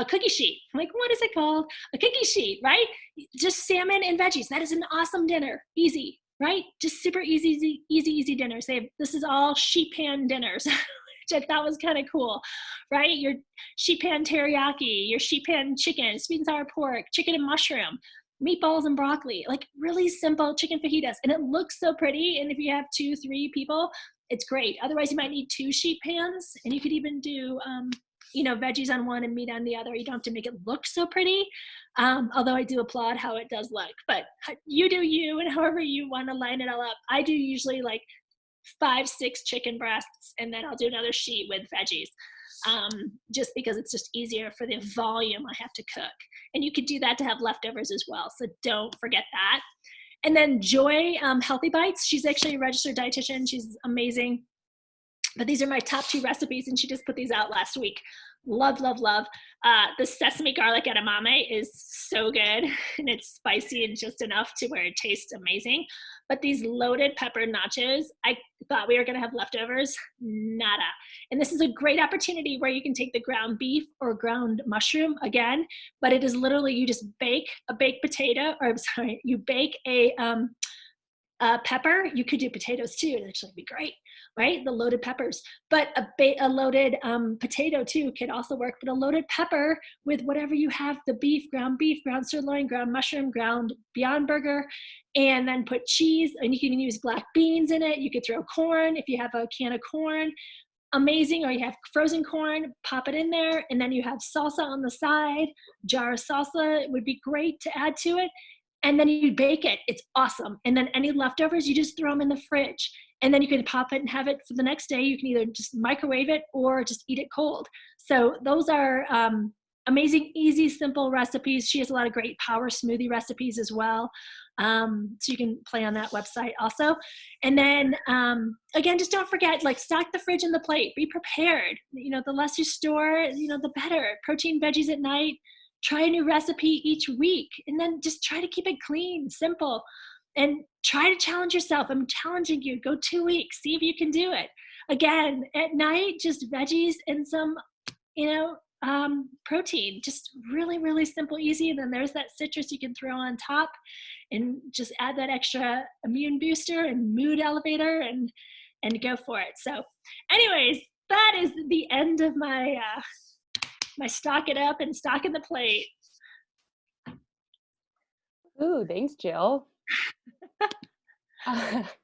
cookie sheet. I'm like, what is it called? A cookie sheet, right? Just salmon and veggies. That is an awesome dinner. Easy, right? Just super easy dinners. This is all sheet pan dinners, which I thought was kind of cool, right? Your sheet pan teriyaki, your sheet pan chicken, sweet and sour pork, chicken and mushroom, meatballs and broccoli, like really simple chicken fajitas. And it looks so pretty. And if you have 2-3 people, it's great. Otherwise, you might need 2 sheet pans, and you could even do, veggies on one and meat on the other. You don't have to make it look so pretty. Although I do applaud how it does look, but you do you, and however you want to line it all up. I do usually like 5-6 chicken breasts, and then I'll do another sheet with veggies. Just because it's just easier for the volume I have to cook. And you could do that to have leftovers as well. So don't forget that. And then Joy Healthy Bites. She's actually a registered dietitian. She's amazing. But these are my top 2 recipes, and she just put these out last week. Love, love, love. The sesame garlic edamame is so good, and it's spicy and just enough to where it tastes amazing. But these loaded pepper nachos, I thought we were going to have leftovers. Nada. And this is a great opportunity where you can take the ground beef or ground mushroom again, but it is literally you just bake a baked potato, or I'm sorry, you bake a pepper. You could do potatoes too. It'd actually be great, right? The loaded peppers, but a loaded potato too could also work. But a loaded pepper with whatever you have: the beef, ground sirloin, ground mushroom, ground Beyond Burger, and then put cheese. And you can even use black beans in it. You could throw corn if you have a can of corn. Amazing. Or you have frozen corn, pop it in there, and then you have salsa on the side. Jar of salsa would be great to add to it. And then you bake it. It's awesome. And then any leftovers, you just throw them in the fridge. And then you can pop it and have it for the next day. You can either just microwave it or just eat it cold. So those are amazing, easy, simple recipes. She has a lot of great power smoothie recipes as well. So you can play on that website also. And then again, just don't forget, like, stock the fridge and the plate. Be prepared. You know, the less you store, you know, the better. Protein, veggies at night. Try a new recipe each week, and then just try to keep it clean, simple, and try to challenge yourself. I'm challenging you. Go 2 weeks. See if you can do it. Again, at night, just veggies and some, protein. Just really, really simple, easy. And then there's that citrus you can throw on top and just add that extra immune booster and mood elevator and go for it. So anyways, that is the end of my stock it up and stock in the plate. Ooh, thanks, Jill.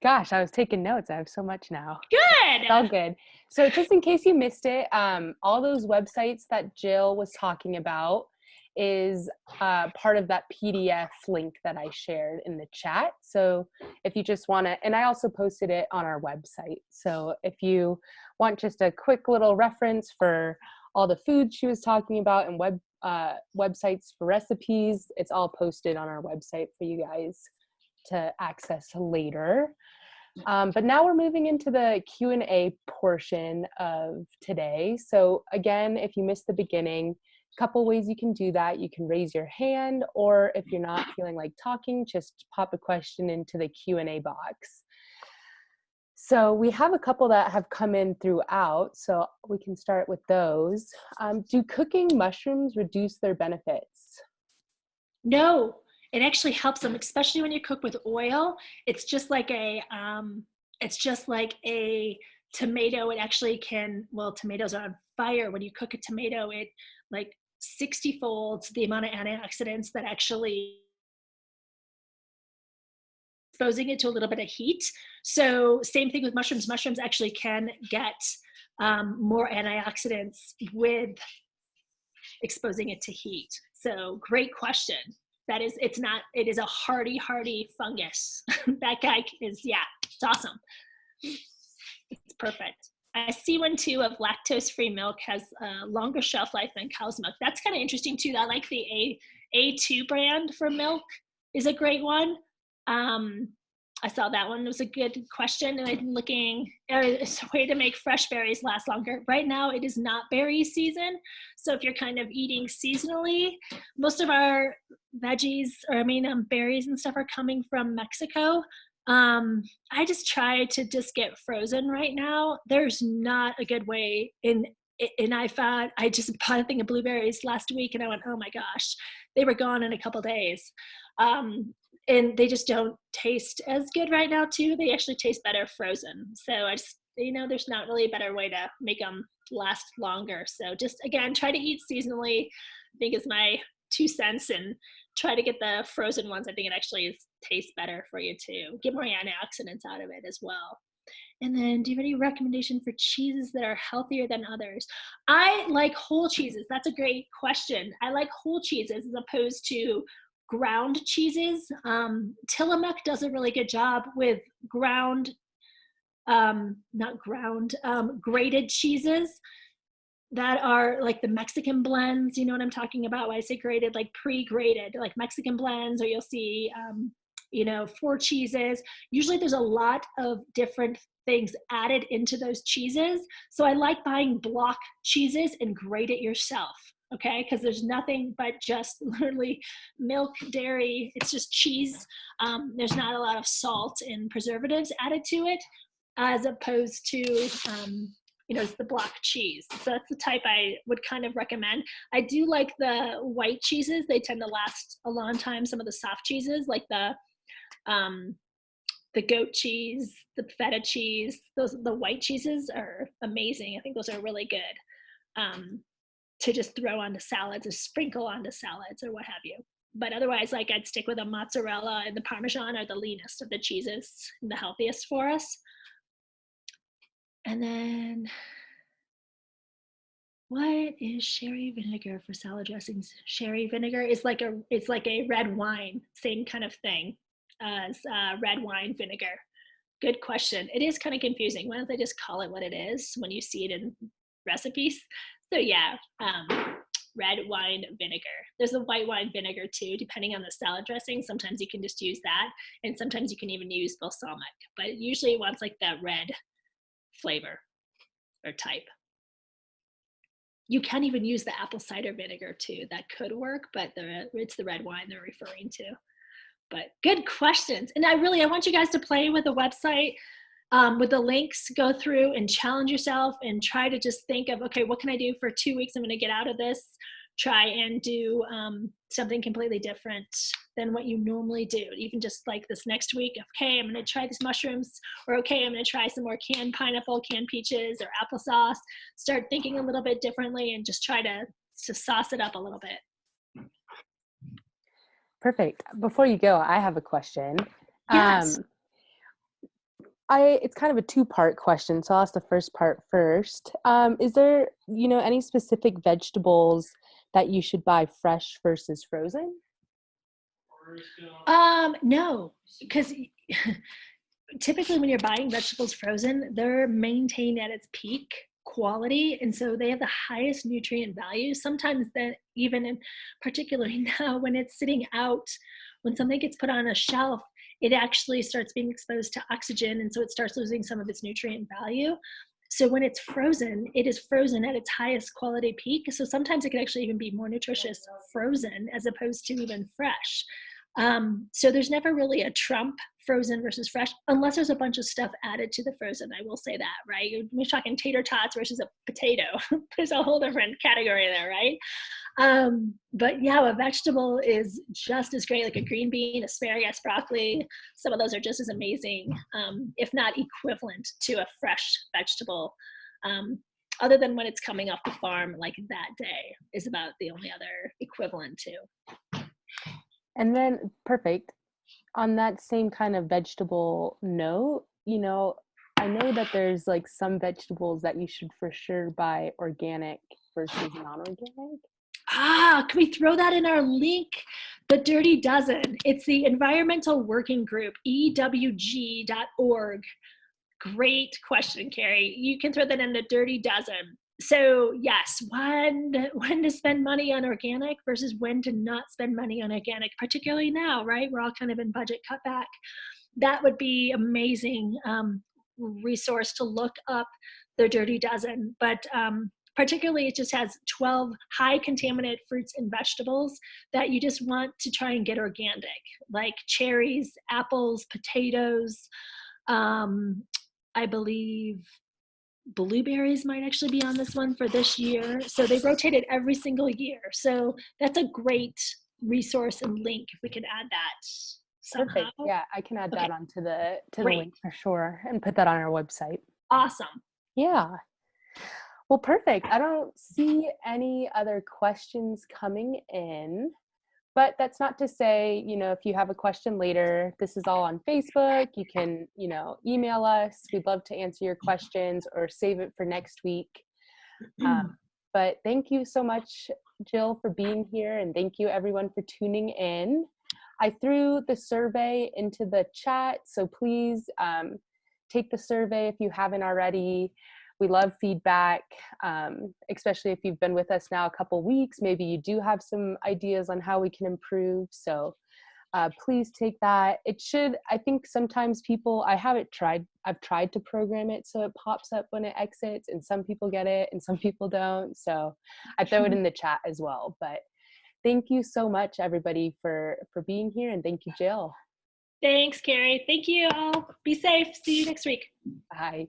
Gosh, I was taking notes. I have so much now. Good. It's all good. So just in case you missed it, all those websites that Jill was talking about is part of that PDF link that I shared in the chat. So if you just want to, and I also posted it on our website. So if you want just a quick little reference for all the food she was talking about and websites for recipes, it's all posted on our website for you guys to access later. But now we're moving into the Q&A portion of today. So again, if you missed the beginning, a couple ways you can do that. You can raise your hand, or if you're not feeling like talking, just pop a question into the Q&A box. So we have a couple that have come in throughout, so we can start with those. Do cooking mushrooms reduce their benefits? No, it actually helps them, especially when you cook with oil. It's just like a tomato. It actually can, well, tomatoes are on fire. When you cook a tomato, it like 60 folds the amount of antioxidants that actually exposing it to a little bit of heat. So same thing with mushrooms. Mushrooms actually can get more antioxidants with exposing it to heat. So great question. It is a hardy fungus. That guy is, yeah, it's awesome. It's perfect. I see one too of lactose-free milk has a longer shelf life than cow's milk. That's kind of interesting too. I like the A2 brand for milk is a great one. I saw that one. It was a good question, and I'm looking it's a way to make fresh berries last longer. Right now, it is not berry season, so if you're kind of eating seasonally, most of our veggies, berries and stuff are coming from Mexico. I just try to just get frozen right now. There's not a good way and I just bought a thing of blueberries last week, and I went, oh my gosh, they were gone in a couple days. And they just don't taste as good right now too. They actually taste better frozen. So I just, there's not really a better way to make them last longer. So just, again, try to eat seasonally, I think is my 2 cents, and try to get the frozen ones. I think it actually tastes better for you too. Get more antioxidants out of it as well. And then, do you have any recommendation for cheeses that are healthier than others? I like whole cheeses. That's a great question. I like whole cheeses as opposed to ground cheeses. Tillamook does a really good job with grated cheeses that are like the Mexican blends. You know what I'm talking about when I say grated, like pre-grated, like Mexican blends, or you'll see, 4 cheeses. Usually there's a lot of different things added into those cheeses. So I like buying block cheeses and grate it yourself. Okay, because there's nothing but just literally milk, dairy. It's just cheese. There's not a lot of salt and preservatives added to it, as opposed to it's the block cheese. So that's the type I would kind of recommend. I do like the white cheeses. They tend to last a long time. Some of the soft cheeses, like the goat cheese, the feta cheese, the white cheeses are amazing. I think those are really good to just throw onto salads or sprinkle onto salads or what have you. But otherwise, like I'd stick with a mozzarella and the Parmesan are the leanest of the cheeses, the healthiest for us. And then, what is sherry vinegar for salad dressings? Sherry vinegar is it's like a red wine, same kind of thing as red wine vinegar. Good question. It is kind of confusing. Why don't they just call it what it is when you see it in recipes? So yeah, red wine vinegar. There's a white wine vinegar too, depending on the salad dressing. Sometimes you can just use that, and sometimes you can even use balsamic. But usually it wants like that red flavor or type. You can even use the apple cider vinegar too. That could work, but it's the red wine they're referring to. But good questions. And I want you guys to play with the website, with the links, go through and challenge yourself and try to just think of, okay, what can I do for 2 weeks? I'm going to get out of this. Try and do something completely different than what you normally do. Even just like this next week, okay, I'm going to try these mushrooms, or okay, I'm going to try some more canned pineapple, canned peaches, or applesauce. Start thinking a little bit differently and just try to sauce it up a little bit. Perfect. Before you go, I have a question. Yes. It's kind of a two-part question, so I'll ask the first part first. Is there, any specific vegetables that you should buy fresh versus frozen? No, because typically when you're buying vegetables frozen, they're maintained at its peak quality, and so they have the highest nutrient value. Sometimes that even particularly now when it's sitting out, when something gets put on a shelf, it actually starts being exposed to oxygen, and so it starts losing some of its nutrient value. So when it's frozen, it is frozen at its highest quality peak. So sometimes it can actually even be more nutritious frozen as opposed to even fresh. So there's never really a trump frozen versus fresh, unless there's a bunch of stuff added to the frozen. I will say that, right? We're talking tater tots versus a potato. There's a whole different category there, right? But yeah, a vegetable is just as great, like a green bean, asparagus, broccoli. Some of those are just as amazing, if not equivalent to a fresh vegetable. Other than when it's coming off the farm, like that day is about the only other equivalent to. And then, perfect. On that same kind of vegetable note, I know that there's like some vegetables that you should for sure buy organic versus non-organic. Can we throw that in our link? The Dirty Dozen. It's the Environmental Working Group, EWG.org. Great question, Carrie. You can throw that in the Dirty Dozen. So yes, when to spend money on organic versus when to not spend money on organic, particularly now, right? We're all kind of in budget cutback. That would be amazing resource to look up, the Dirty Dozen. But particularly it just has 12 high contaminant fruits and vegetables that you just want to try and get organic, like cherries, apples, potatoes, I believe blueberries might actually be on this one for this year. So they rotate it every single year. So that's a great resource and link if we could add that somehow. Perfect. Yeah, I can add that onto the link for sure and put that on our website. Awesome. Yeah. Well, perfect. I don't see any other questions coming in. But that's not to say, if you have a question later, this is all on Facebook. You can, email us. We'd love to answer your questions or save it for next week. But thank you so much, Jill, for being here. And thank you, everyone, for tuning in. I threw the survey into the chat, so please take the survey if you haven't already. We love feedback, especially if you've been with us now a couple weeks. Maybe you do have some ideas on how we can improve. So please take that. It should, I think sometimes people, I've tried to program it so it pops up when it exits, and some people get it and some people don't. So I throw it in the chat as well. But thank you so much, everybody, for being here. And thank you, Jill. Thanks, Carrie. Thank you all. Be safe. See you next week. Bye.